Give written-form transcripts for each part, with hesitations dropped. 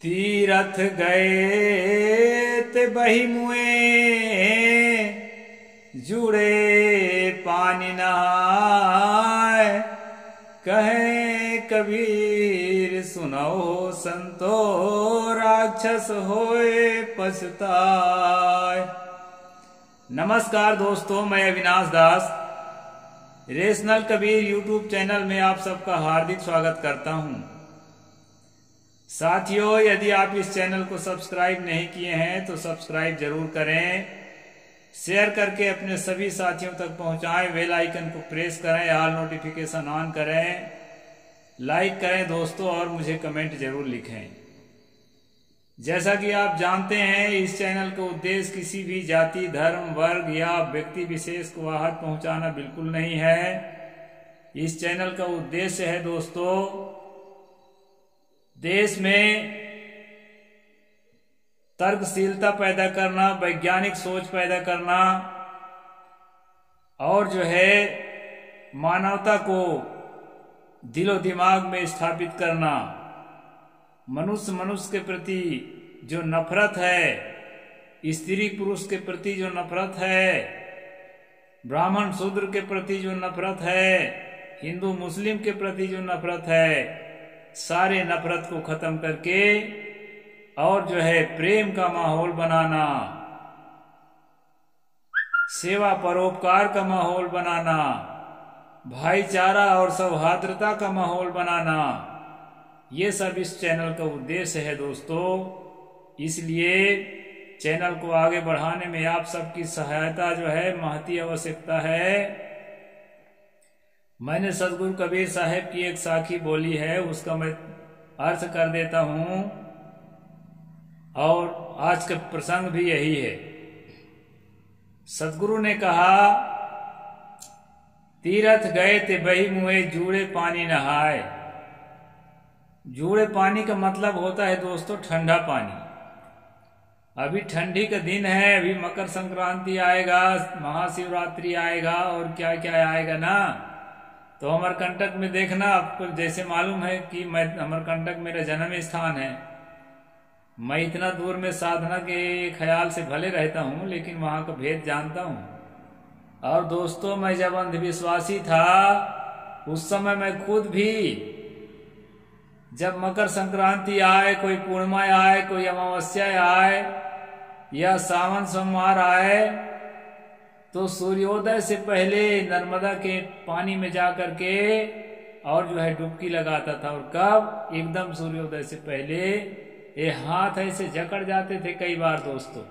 तीरथ गए ते बही मुए जुड़े पानी नहाय। कहे कबीर सुनो संतो राक्षस होए पछताय। नमस्कार दोस्तों, मैं अविनाश दास रेशनल कबीर यूट्यूब चैनल में आप सबका हार्दिक स्वागत करता हूं। साथियों, यदि आप इस चैनल को सब्सक्राइब नहीं किए हैं तो सब्सक्राइब जरूर करें, शेयर करके अपने सभी साथियों तक पहुंचाएं, बेल आइकन को प्रेस करें, ऑल नोटिफिकेशन ऑन करें, लाइक करें दोस्तों और मुझे कमेंट जरूर लिखें। जैसा कि आप जानते हैं, इस चैनल का उद्देश्य किसी भी जाति, धर्म, वर्ग या व्यक्ति विशेष को आहत पहुंचाना बिल्कुल नहीं है। इस चैनल का उद्देश्य है दोस्तों, देश में तर्कशीलता पैदा करना, वैज्ञानिक सोच पैदा करना और मानवता को दिलो दिमाग में स्थापित करना। मनुष्य के प्रति जो नफरत है, स्त्री पुरुष के प्रति जो नफरत है, ब्राह्मण शूद्र के प्रति जो नफरत है, हिंदू मुस्लिम के प्रति जो नफरत है, सारे नफरत को खत्म करके और प्रेम का माहौल बनाना, सेवा परोपकार का माहौल बनाना, भाईचारा और सौहार्दता का माहौल बनाना, ये सब इस चैनल का उद्देश्य है दोस्तों। इसलिए चैनल को आगे बढ़ाने में आप सबकी सहायता महती आवश्यकता है। मैंने सदगुरु कबीर साहब की एक साखी बोली है, उसका मैं अर्थ कर देता हूं और आज का प्रसंग भी यही है। सदगुरु ने कहा, तीरथ गए ते बही मुए जूड़े पानी नहाए। जूड़े पानी का मतलब होता है दोस्तों ठंडा पानी। अभी ठंडी का दिन है, अभी मकर संक्रांति आएगा, महाशिवरात्रि आएगा और क्या क्या आएगा ना। तो अमरकंटक में देखना, आपको जैसे मालूम है कि अमरकंटक मेरा जन्म स्थान है। मैं इतना दूर में साधना के ख्याल से भले रहता हूँ, लेकिन वहाँ का भेद जानता हूँ। और दोस्तों, मैं जब अंधविश्वासी था उस समय मैं खुद भी जब मकर संक्रांति आए, कोई पूर्णिमा आए, कोई अमावस्या आए या सावन सोमवार आए, तो सूर्योदय से पहले नर्मदा के पानी में जा करके और डुबकी लगाता था। और कब? एकदम सूर्योदय से पहले। ये हाथ ऐसे जकड़ जाते थे कई बार दोस्तों,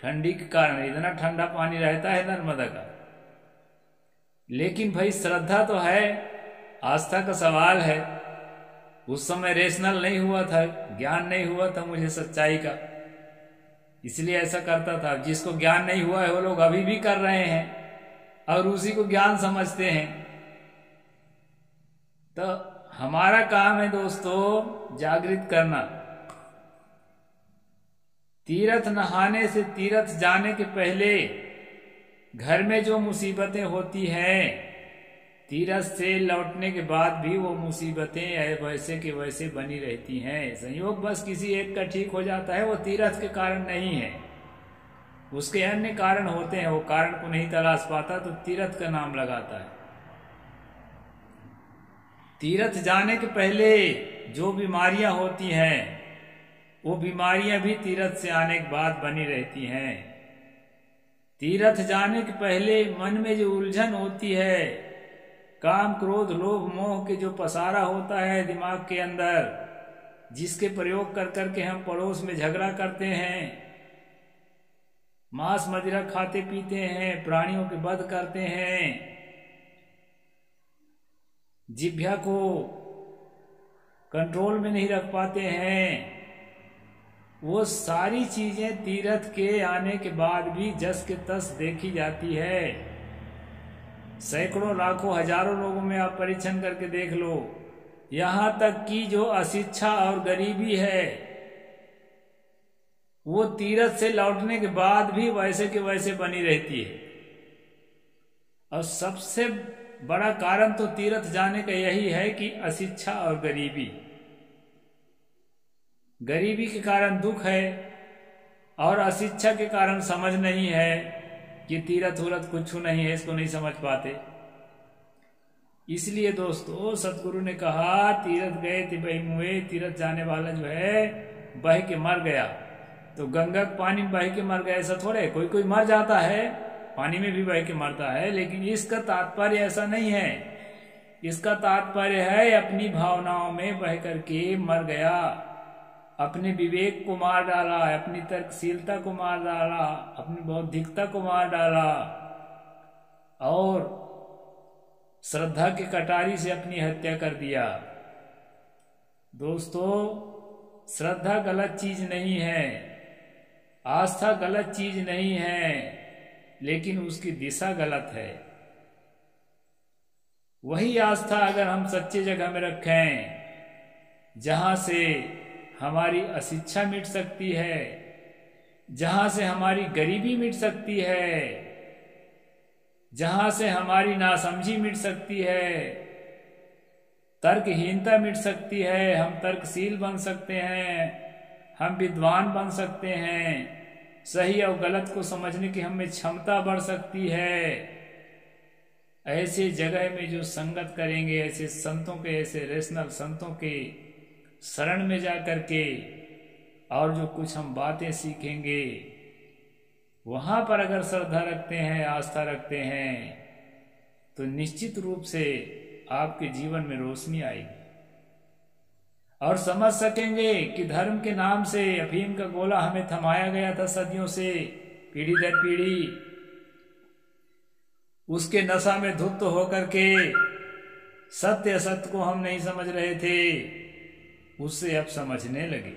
ठंडी के कारण। इतना ठंडा पानी रहता है नर्मदा का। लेकिन भाई श्रद्धा तो है, आस्था का सवाल है। उस समय रेशनल नहीं हुआ था, ज्ञान नहीं हुआ था मुझे सच्चाई का, इसलिए ऐसा करता था। जिसको ज्ञान नहीं हुआ है वो लोग अभी भी कर रहे हैं और उसी को ज्ञान समझते हैं। तो हमारा काम है दोस्तों जागृत करना। तीर्थ नहाने से, तीर्थ जाने के पहले घर में जो मुसीबतें होती हैं, तीर्थ से लौटने के बाद भी वो मुसीबतें वैसे के वैसे बनी रहती हैं। संयोग बस किसी एक का ठीक हो जाता है, वो तीर्थ के कारण नहीं है, उसके अन्य कारण होते हैं। वो कारण को नहीं तलाश पाता तो तीर्थ का नाम लगाता है। तीर्थ जाने के पहले जो बीमारियां होती हैं, वो बीमारियां भी तीर्थ से आने के बाद बनी रहती हैं। तीर्थ जाने के पहले मन में जो उलझन होती है, काम क्रोध लोभ मोह के जो पसारा होता है दिमाग के अंदर, जिसके प्रयोग कर करके हम पड़ोस में झगड़ा करते हैं, मांस मदिरा खाते पीते हैं, प्राणियों के वध करते हैं, जिह्वा को कंट्रोल में नहीं रख पाते हैं, वो सारी चीजें तीर्थ के आने के बाद भी जस के तस देखी जाती है। सैकड़ों लाखों हजारों लोगों में आप परीक्षण करके देख लो, यहां तक कि जो अशिक्षा और गरीबी है वो तीर्थ से लौटने के बाद भी वैसे के वैसे बनी रहती है। और सबसे बड़ा कारण तो तीर्थ जाने का यही है कि अशिक्षा और गरीबी। गरीबी के कारण दुख है और अशिक्षा के कारण समझ नहीं है कि तीरथ उरथ कुछ नहीं है, इसको नहीं समझ पाते। इसलिए दोस्तों सतगुरु ने कहा तीरथ गए थे बही मुए, तीरथ जाने वाला जो है बह के मर गया। तो गंगा के पानी में बह के मर गया ऐसा थोड़े, कोई कोई मर जाता है, पानी में भी बह के मरता है, लेकिन इसका तात्पर्य ऐसा नहीं है। इसका तात्पर्य है अपनी भावनाओं में बह करके मर गया, अपने विवेक को मार डाला, अपनी तर्कशीलता को मार डाला, अपनी बौद्धिकता को मार डाला और श्रद्धा की कटारी से अपनी हत्या कर दिया। दोस्तों श्रद्धा गलत चीज नहीं है, आस्था गलत चीज नहीं है, लेकिन उसकी दिशा गलत है। वही आस्था अगर हम सच्ची जगह में रखें जहां से हमारी अशिक्षा मिट सकती है, जहां से हमारी गरीबी मिट सकती है, जहां से हमारी नासमझी मिट सकती है, तर्कहीनता मिट सकती है, हम तर्कशील बन सकते हैं, हम विद्वान बन सकते हैं, सही और गलत को समझने की हमें क्षमता बढ़ सकती है। ऐसे जगह में जो संगत करेंगे, ऐसे संतों के, ऐसे रेशनल संतों के शरण में जा करके और जो कुछ हम बातें सीखेंगे, वहां पर अगर श्रद्धा रखते हैं, आस्था रखते हैं, तो निश्चित रूप से आपके जीवन में रोशनी आएगी और समझ सकेंगे कि धर्म के नाम से अफीम का गोला हमें थमाया गया था सदियों से, पीढ़ी दर पीढ़ी। उसके नशा में धुत होकर के सत्य असत्य को हम नहीं समझ रहे थे, उससे अब समझने लगे।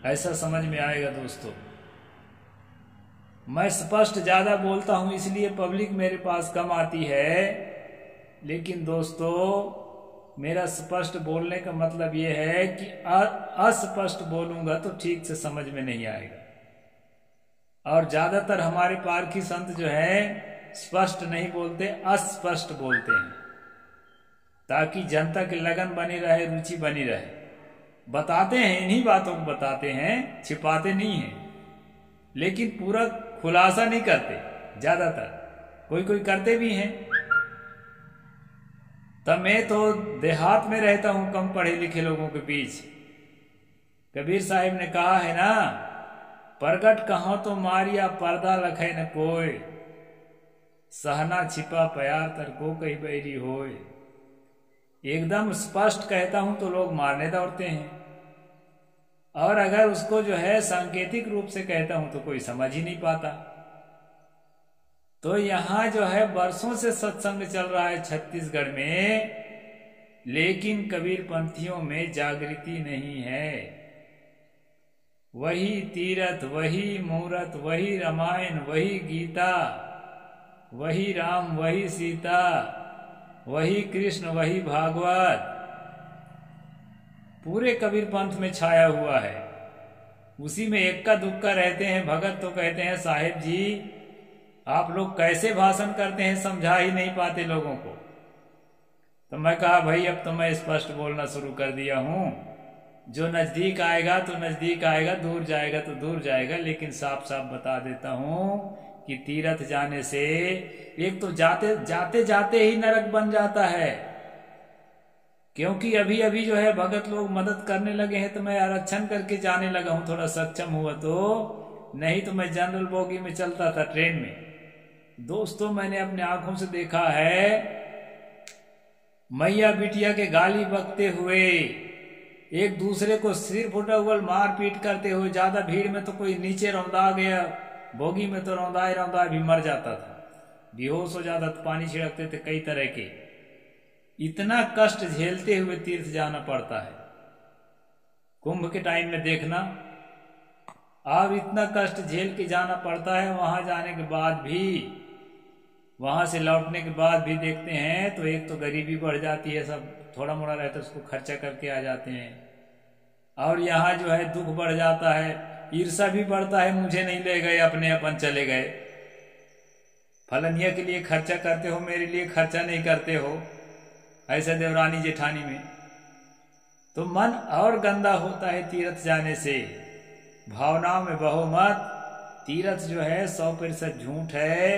ऐसा समझ में आएगा दोस्तों। मैं स्पष्ट ज्यादा बोलता हूं इसलिए पब्लिक मेरे पास कम आती है, लेकिन दोस्तों मेरा स्पष्ट बोलने का मतलब यह है कि अस्पष्ट बोलूंगा तो ठीक से समझ में नहीं आएगा। और ज्यादातर हमारे पारखी संत जो है स्पष्ट नहीं बोलते, अस्पष्ट बोलते हैं, ताकि जनता की लगन बनी रहे, रुचि बनी रहे। बताते हैं, इन्हीं बातों को बताते हैं, छिपाते नहीं हैं, लेकिन पूरा खुलासा नहीं करते। ज्यादातर कोई कोई करते भी हैं। तब मैं तो देहात में रहता हूं, कम पढ़े लिखे लोगों के बीच। कबीर साहिब ने कहा है ना, प्रगट कहो तो मारिया पर्दा लखे न कोई, सहना छिपा प्यार तर को कही बैरी होए। एकदम स्पष्ट कहता हूं तो लोग मारने दौड़ते हैं, और अगर उसको जो है सांकेतिक रूप से कहता हूं तो कोई समझ ही नहीं पाता। तो यहां जो है बरसों से सत्संग चल रहा है छत्तीसगढ़ में, लेकिन कबीर पंथियों में जागृति नहीं है। वही तीरथ, वही मूरत, वही रामायण, वही गीता, वही राम, वही सीता, वही कृष्ण, वही भागवत पूरे कबीर पंथ में छाया हुआ है। उसी में एक्का दुक्का रहते हैं। भगत तो कहते हैं साहिब जी आप लोग कैसे भाषण करते हैं, समझा ही नहीं पाते लोगों को। तो मैं कहा भाई अब तो मैं स्पष्ट बोलना शुरू कर दिया हूं, जो नजदीक आएगा तो नजदीक आएगा, दूर जाएगा तो दूर जाएगा, लेकिन साफ साफ बता देता हूं कि तीरथ जाने से एक तो जाते जाते ही नरक बन जाता है। क्योंकि अभी अभी जो है भगत लोग मदद करने लगे हैं, तो मैं आरक्षण करके जाने लगा हूं, थोड़ा सक्षम हुआ तो, नहीं तो मैं जनरल बोगी में चलता था, ट्रेन में। दोस्तों मैंने अपने आंखों से देखा है मैया बिटिया के गाली बकते हुए, एक दूसरे को सिर फुटअल मारपीट करते हुए। ज्यादा भीड़ में तो कोई नीचे रौंदा गया, बोगी में तो रौंदाए रौंदाए भी मर जाता था, बेहोश हो जाता था, पानी छिड़कते थे कई तरह के। इतना कष्ट झेलते हुए तीर्थ जाना पड़ता है। कुंभ के टाइम में देखना, अब इतना कष्ट झेल के जाना पड़ता है। वहां जाने के बाद भी, वहां से लौटने के बाद भी देखते हैं तो एक तो गरीबी बढ़ जाती है, सब थोड़ा मोड़ा रहता है उसको खर्चा करके आ जाते हैं। और यहाँ जो है दुख बढ़ जाता है, ईर्षा भी बढ़ता है, मुझे नहीं ले गए, अपने अपन चले गए, फलनिया के लिए खर्चा करते हो, मेरे लिए खर्चा नहीं करते हो, ऐसा देवरानी जेठानी में। तो मन और गंदा होता है तीर्थ जाने से। भावनाओं में बहो मत। तीर्थ जो है 100% झूठ है,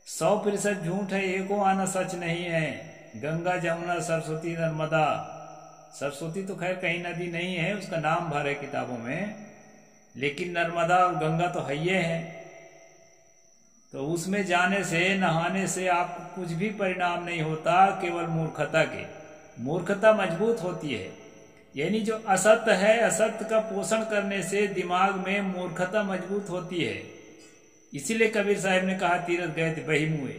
100% झूठ है, एको आना सच नहीं है। गंगा जमुना सरस्वती नर्मदा, सरस्वती तो खैर कहीं नदी नहीं है, उसका नाम भर है किताबों में, लेकिन नर्मदा और गंगा तो है हैं। तो उसमें जाने से, नहाने से आपको कुछ भी परिणाम नहीं होता, केवल मूर्खता के। मूर्खता मजबूत होती है, यानी जो असत्य है, असत्य का पोषण करने से दिमाग में मूर्खता मजबूत होती है। इसीलिए कबीर साहब ने कहा तीर्थ गए थे बही मुए।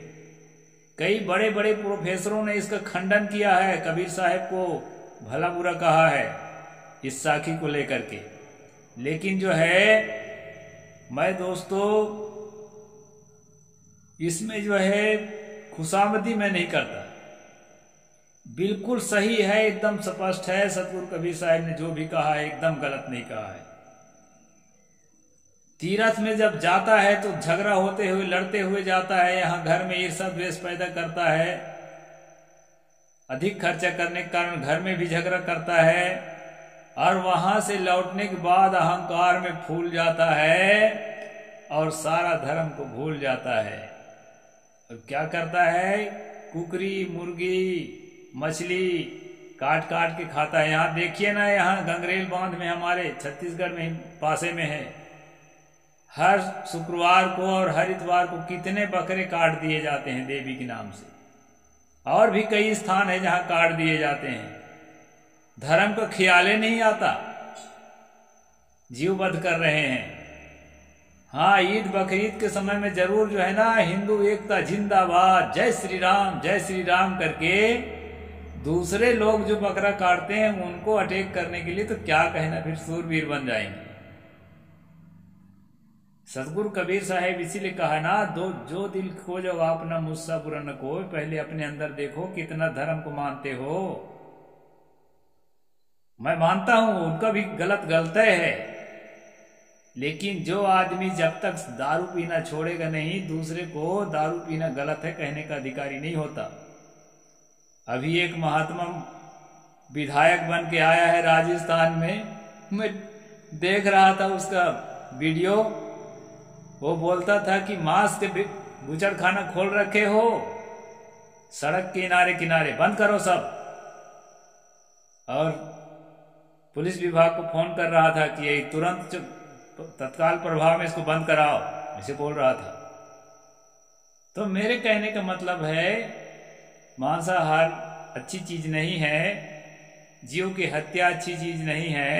कई बड़े बड़े प्रोफेसरों ने इसका खंडन किया है, कबीर साहब को भला बुरा कहा है इस साखी को लेकर के। लेकिन जो है, मैं दोस्तों इसमें जो है खुशामदी मैं नहीं करता, बिल्कुल सही है, एकदम स्पष्ट है। सतगुरु कबीर साहब ने जो भी कहा है एकदम गलत नहीं कहा है। तीर्थ में जब जाता है तो झगड़ा होते हुए, लड़ते हुए जाता है, यहाँ घर में ईर्ष्या द्वेष पैदा करता है, अधिक खर्चा करने के कारण घर में भी झगड़ा करता है, और वहां से लौटने के बाद अहंकार में फूल जाता है और सारा धर्म को भूल जाता है। और क्या करता है, कुकरी, मुर्गी, मछली काट काट के खाता है। यहाँ देखिए ना, यहाँ गंगरेल बांध में हमारे छत्तीसगढ़ में पासे में है, हर शुक्रवार को और हर इतवार को कितने बकरे काट दिए जाते हैं देवी के नाम से। और भी कई स्थान है जहां काट दिए जाते हैं। धर्म का ख्याल नहीं आता, जीववध कर रहे हैं। हाँ, ईद बकरीद के समय में जरूर जो है ना, हिंदू एकता जिंदाबाद, जय श्री राम करके दूसरे लोग जो बकरा काटते हैं उनको अटैक करने के लिए तो क्या कहना, फिर सूरवीर बन जाएंगे। सतगुरु कबीर साहब इसीलिए कहा ना, जो दिल खोजो अपना मुझसा बुरा न कोई। पहले अपने अंदर देखो कितना धर्म को मानते हो। मैं मानता हूं उनका भी गलत है, लेकिन जो आदमी जब तक दारू पीना छोड़ेगा नहीं, दूसरे को दारू पीना गलत है कहने का अधिकारी नहीं होता। अभी एक महात्मा विधायक बन के आया है राजस्थान में, मैं देख रहा था उसका वीडियो। वो बोलता था कि मांस के बुचड़ खाना खोल रखे हो, सड़क किनारे किनारे बंद करो सब। और पुलिस विभाग को फोन कर रहा था कि ये तुरंत तत्काल प्रभाव में इसको बंद कराओ, ऐसे बोल रहा था। तो मेरे कहने का मतलब है, मांसाहार अच्छी चीज नहीं है, जीव की हत्या अच्छी चीज नहीं है,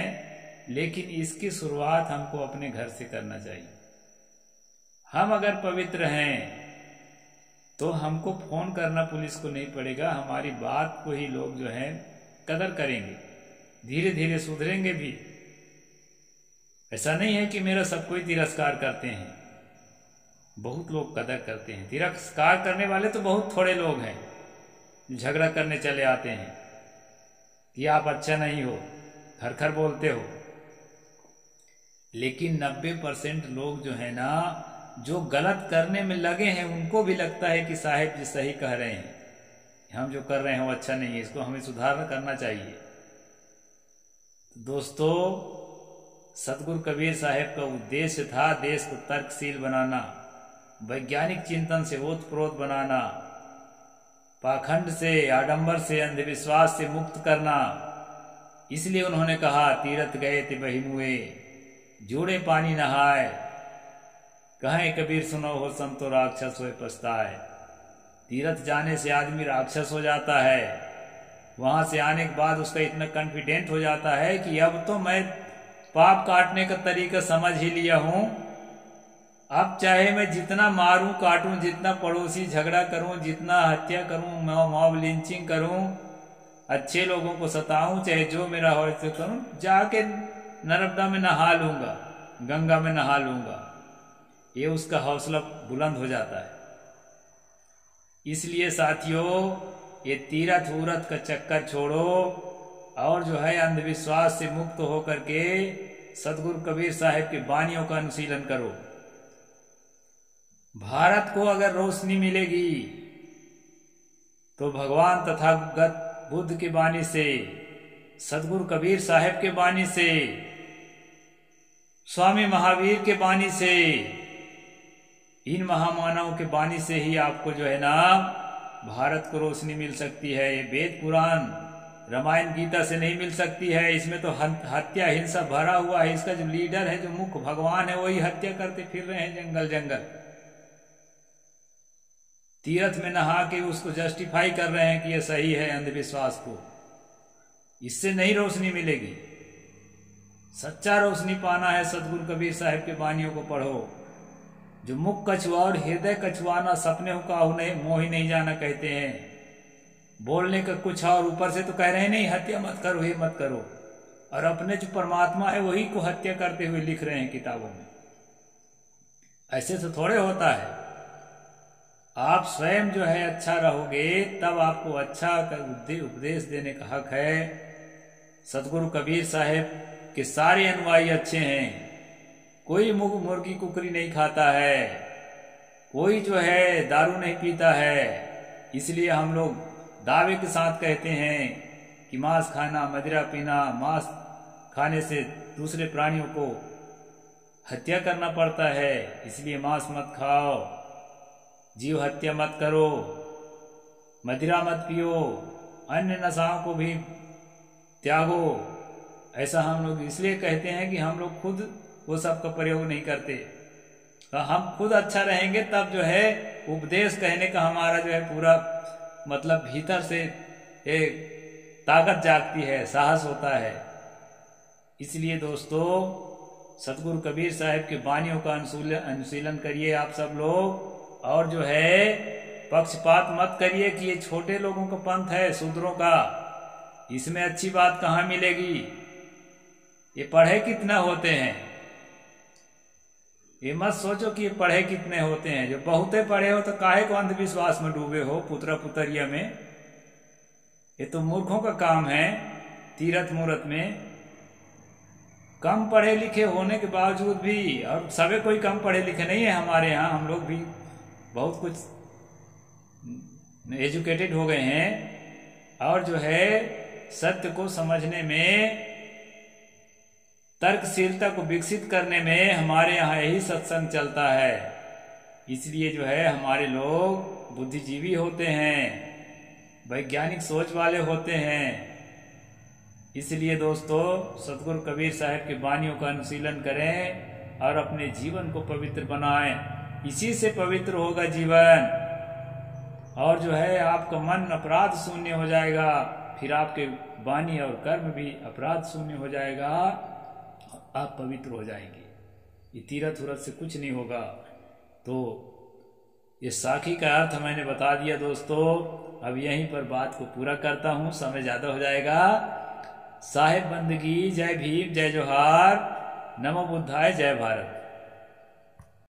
लेकिन इसकी शुरुआत हमको अपने घर से करना चाहिए। हम अगर पवित्र हैं तो हमको फोन करना पुलिस को नहीं पड़ेगा, हमारी बात को ही लोग जो है कदर करेंगे, धीरे धीरे सुधरेंगे भी। ऐसा नहीं है कि मेरा सब कोई तिरस्कार करते हैं, बहुत लोग कदर करते हैं। तिरस्कार करने वाले तो बहुत थोड़े लोग हैं, झगड़ा करने चले आते हैं कि आप अच्छा नहीं हो, खर खर बोलते हो। लेकिन 90% लोग जो है ना, जो गलत करने में लगे हैं, उनको भी लगता है कि साहिब जी सही कह रहे हैं, हम जो कर रहे हैं वो अच्छा नहीं है, इसको हमें सुधार करना चाहिए। दोस्तों, सतगुरु कबीर साहब का उद्देश्य था देश को तर्कशील बनाना, वैज्ञानिक चिंतन से ओतप्रोत बनाना, पाखंड से, आडंबर से, अंधविश्वास से मुक्त करना। इसलिए उन्होंने कहा तीर्थ गए थे बही मुए, जूड़े पानी नहाए, कहें कबीर सुनो हो संतो राक्षस होए पछताए। तीर्थ जाने से आदमी राक्षस हो जाता है, वहां से आने के बाद उसका इतना कॉन्फिडेंट हो जाता है कि अब तो मैं पाप काटने का तरीका समझ ही लिया हूं, अब चाहे मैं जितना मारूं काटूं, जितना पड़ोसी झगड़ा करूं, जितना हत्या करूं, मॉब लिंचिंग करूं, अच्छे लोगों को सताऊं, चाहे जो मेरा हो करूं, जाके नर्मदा में नहा लूंगा, गंगा में नहा लूंगा। ये उसका हौसला बुलंद हो जाता है। इसलिए साथियों, ये तीर्थ उरथ का चक्कर छोड़ो और जो है अंधविश्वास से मुक्त होकर के सतगुरु कबीर साहब की वाणियों का अनुशीलन करो। भारत को अगर रोशनी मिलेगी तो भगवान तथागत बुद्ध की वाणी से, सतगुरु कबीर साहब के बानी से, स्वामी महावीर के बानी से, इन महामानवों के बानी से ही आपको जो है ना भारत को रोशनी मिल सकती है। ये वेद पुराण रामायण गीता से नहीं मिल सकती है। इसमें तो हत्या हिंसा भरा हुआ है। इसका जो लीडर है, जो मुख्य भगवान है, वही हत्या करते फिर रहे हैं जंगल जंगल। तीर्थ में नहा के उसको जस्टिफाई कर रहे हैं कि ये सही है अंधविश्वास को। इससे नहीं रोशनी मिलेगी। सच्चा रोशनी पाना है सतगुरु कबीर साहब के बानियों को पढ़ो। जो मुख कछुआ और हृदय कछुआना, सपने का मोह ही नहीं जाना कहते हैं। बोलने का कुछ और, ऊपर से तो कह रहे हैं नहीं हत्या मत करो, ये मत करो, और अपने जो परमात्मा है वही को हत्या करते हुए लिख रहे हैं किताबों में। ऐसे तो थोड़े होता है। आप स्वयं जो है अच्छा रहोगे तब आपको अच्छा उपदेश देने का हक है। सतगुरु कबीर साहब के सारे अनुयायी अच्छे हैं। कोई मुर्गी कुकरी नहीं खाता है, कोई जो है दारू नहीं पीता है। इसलिए हम लोग दावे के साथ कहते हैं कि मांस खाना, मदिरा पीना, मांस खाने से दूसरे प्राणियों को हत्या करना पड़ता है। इसलिए मांस मत खाओ, जीव हत्या मत करो, मदिरा मत पियो, अन्य नशाओं को भी त्यागो। ऐसा हम लोग इसलिए कहते हैं कि हम लोग खुद वो सब का प्रयोग नहीं करते। तो हम खुद अच्छा रहेंगे तब जो है उपदेश कहने का हमारा जो है पूरा मतलब भीतर से एक ताकत जागती है, साहस होता है। इसलिए दोस्तों सतगुरु कबीर साहब के बानियों का अनुशीलन करिए आप सब लोग। और जो है पक्षपात मत करिए कि ये छोटे लोगों का पंथ है, शूद्रों का, इसमें अच्छी बात कहाँ मिलेगी। ये पढ़े कितना होते हैं, ये मत सोचो कि ये पढ़े कितने होते हैं। जो बहुते पढ़े हो तो काहे को अंधविश्वास में डूबे हो, पुत्रा पुतरिया में। ये तो मूर्खों का काम है। तीरथ मूरत में कम पढ़े लिखे होने के बावजूद भी, और सभी कोई कम पढ़े लिखे नहीं है हमारे यहाँ, हम लोग भी बहुत कुछ एजुकेटेड हो गए हैं। और जो है सत्य को समझने में, तर्कशीलता को विकसित करने में हमारे यहाँ यही सत्संग चलता है। इसलिए जो है हमारे लोग बुद्धिजीवी होते हैं, वैज्ञानिक सोच वाले होते हैं। इसलिए दोस्तों सतगुरु कबीर साहब के बानियों का अनुशीलन करें और अपने जीवन को पवित्र बनाएं। इसी से पवित्र होगा जीवन। और जो है आपका मन अपराध शून्य हो जाएगा, फिर आपके वाणी और कर्म भी अपराध शून्य हो जाएगा, आप पवित्र हो जाएंगे। ये तीरथ उरथ से कुछ नहीं होगा। तो ये साखी का अर्थ मैंने बता दिया दोस्तों। अब यहीं पर बात को पूरा करता हूँ, समय ज्यादा हो जाएगा। साहेब बंदगी, जय भीम, जय जोहार, नमो बुद्धाय, जय भारत।